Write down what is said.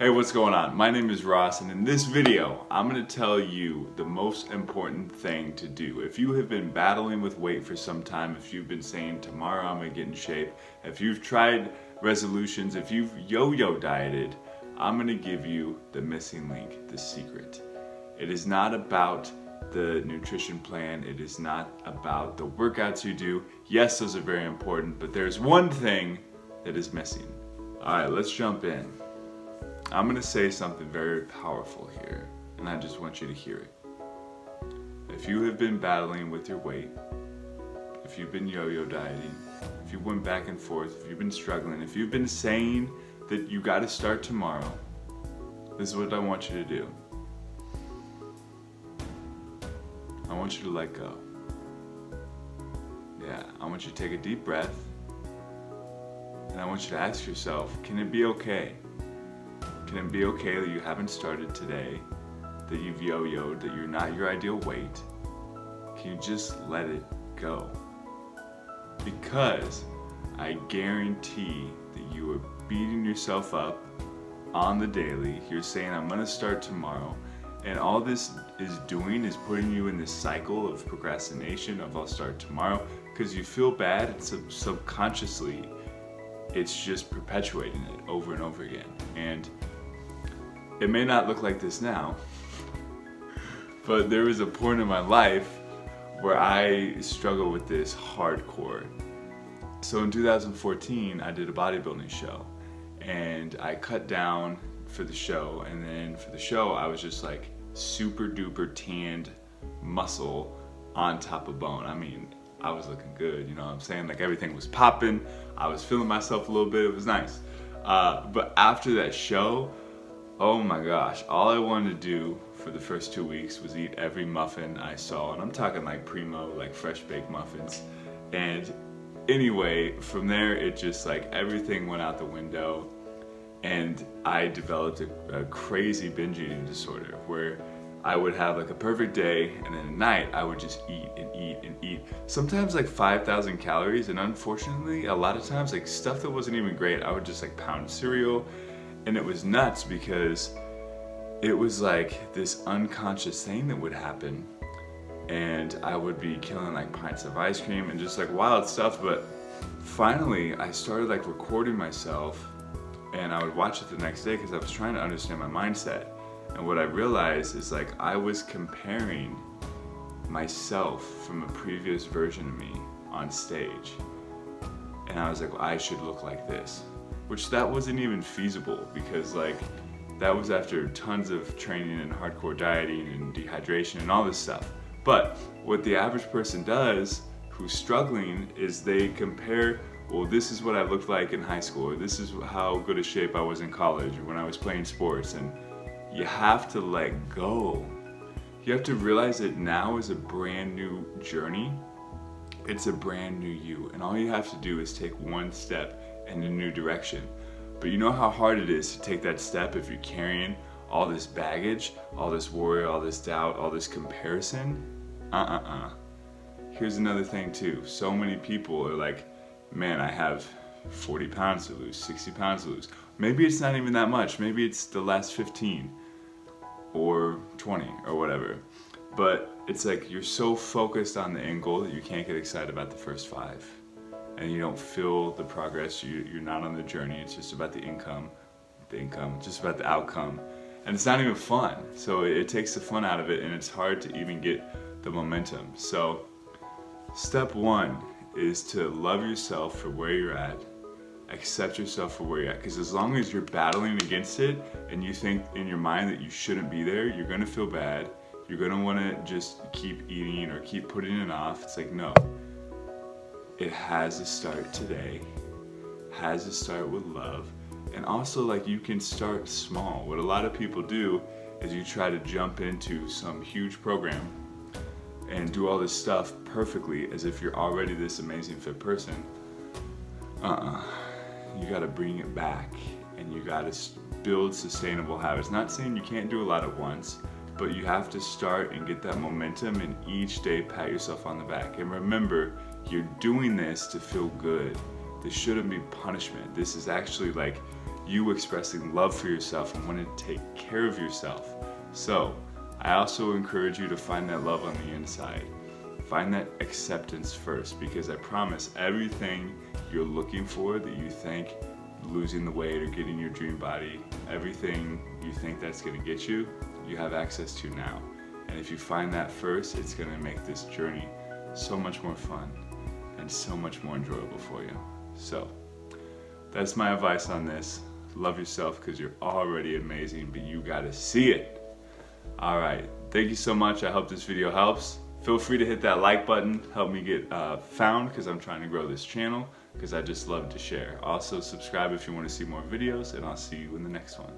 Hey, what's going on? My name is Ross, and in this video, I'm going to tell you the most important thing to do. If you have been battling with weight for some time, if you've been saying, tomorrow I'm going to get in shape, if you've tried resolutions, if you've yo-yo dieted, I'm going to give you the missing link, the secret. It is not about the nutrition plan. It is not about the workouts you do. Yes, those are very important, but there's one thing that is missing. All right, let's jump in. I'm going to say something very powerful here, and I just want you to hear it. If you have been battling with your weight, if you've been yo-yo dieting, if you went back and forth, if you've been struggling, if you've been saying that you got to start tomorrow, this is what I want you to do. I want you to let go. Yeah, I want you to take a deep breath, and I want you to ask yourself, can it be okay? Can it be okay that you haven't started today, that you've yo-yoed, that you're not your ideal weight? Can you just let it go? Because I guarantee that you are beating yourself up on the daily. You're saying, I'm gonna start tomorrow. And all this is doing is putting you in this cycle of procrastination of I'll start tomorrow, because you feel bad and subconsciously it's just perpetuating it over and over again. And it may not look like this now, but there was a point in my life where I struggled with this hardcore. So in 2014, I did a bodybuilding show, and I cut down for the show, and then for the show, I was just like super duper tanned muscle on top of bone. I mean, I was looking good, you know what I'm saying? Like everything was popping, I was feeling myself a little bit, it was nice. But after that show, oh my gosh, all I wanted to do for the first 2 weeks was eat every muffin I saw, and I'm talking like primo, like fresh baked muffins. And anyway, from there it just like everything went out the window, and I developed a crazy binge eating disorder where I would have like a perfect day, and then at night I would just eat and eat and eat. Sometimes like 5,000 calories, and unfortunately a lot of times like stuff that wasn't even great. I would just like pound cereal. And it was nuts because it was like this unconscious thing that would happen, and I would be killing like pints of ice cream and just like wild stuff. But finally I started like recording myself, and I would watch it the next day because I was trying to understand my mindset. And what I realized is like I was comparing myself from a previous version of me on stage, and I was like, well, I should look like this. Which that wasn't even feasible, because like that was after tons of training and hardcore dieting and dehydration and all this stuff. But what the average person does who's struggling is they compare, well, this is what I looked like in high school, or this is how good a shape I was in college or when I was playing sports. And you have to let go. You have to realize that now is a brand new journey. It's a brand new you, and all you have to do is take one step in a new direction. But you know how hard it is to take that step if you're carrying all this baggage, all this worry, all this doubt, all this comparison? Here's another thing too. So many people are like, man, I have 40 pounds to lose, 60 pounds to lose. Maybe it's not even that much. Maybe it's the last 15 or 20 or whatever. But it's like you're so focused on the end goal that you can't get excited about the first 5. And you don't feel the progress, you're not on the journey. It's just about the income, just about the outcome. And it's not even fun. So it takes the fun out of it, and it's hard to even get the momentum. So step 1 is to love yourself for where you're at. Accept yourself for where you're at. Because as long as you're battling against it and you think in your mind that you shouldn't be there, you're gonna feel bad. You're gonna wanna just keep eating or keep putting it off. It's like, no. It has to start today, has to start with love. And also, like, you can start small. What a lot of people do is you try to jump into some huge program and do all this stuff perfectly as if you're already this amazing fit person. You gotta bring it back, and you gotta build sustainable habits. Not saying you can't do a lot at once, but you have to start and get that momentum, and each day pat yourself on the back. And remember, you're doing this to feel good. This shouldn't be punishment. This is actually like you expressing love for yourself and wanting to take care of yourself. So I also encourage you to find that love on the inside. Find that acceptance first, because I promise everything you're looking for that you think, losing the weight or getting your dream body, everything you think that's going to get you, you have access to now. And if you find that first, it's going to make this journey so much more fun and so much more enjoyable for you. So that's my advice on this. Love yourself, because you're already amazing, but you got to see it. All right, thank you so much. I hope this video helps. Feel free to hit that like button, help me get found, because I'm trying to grow this channel, because I just love to share. Also subscribe if you want to see more videos, and I'll see you in the next one.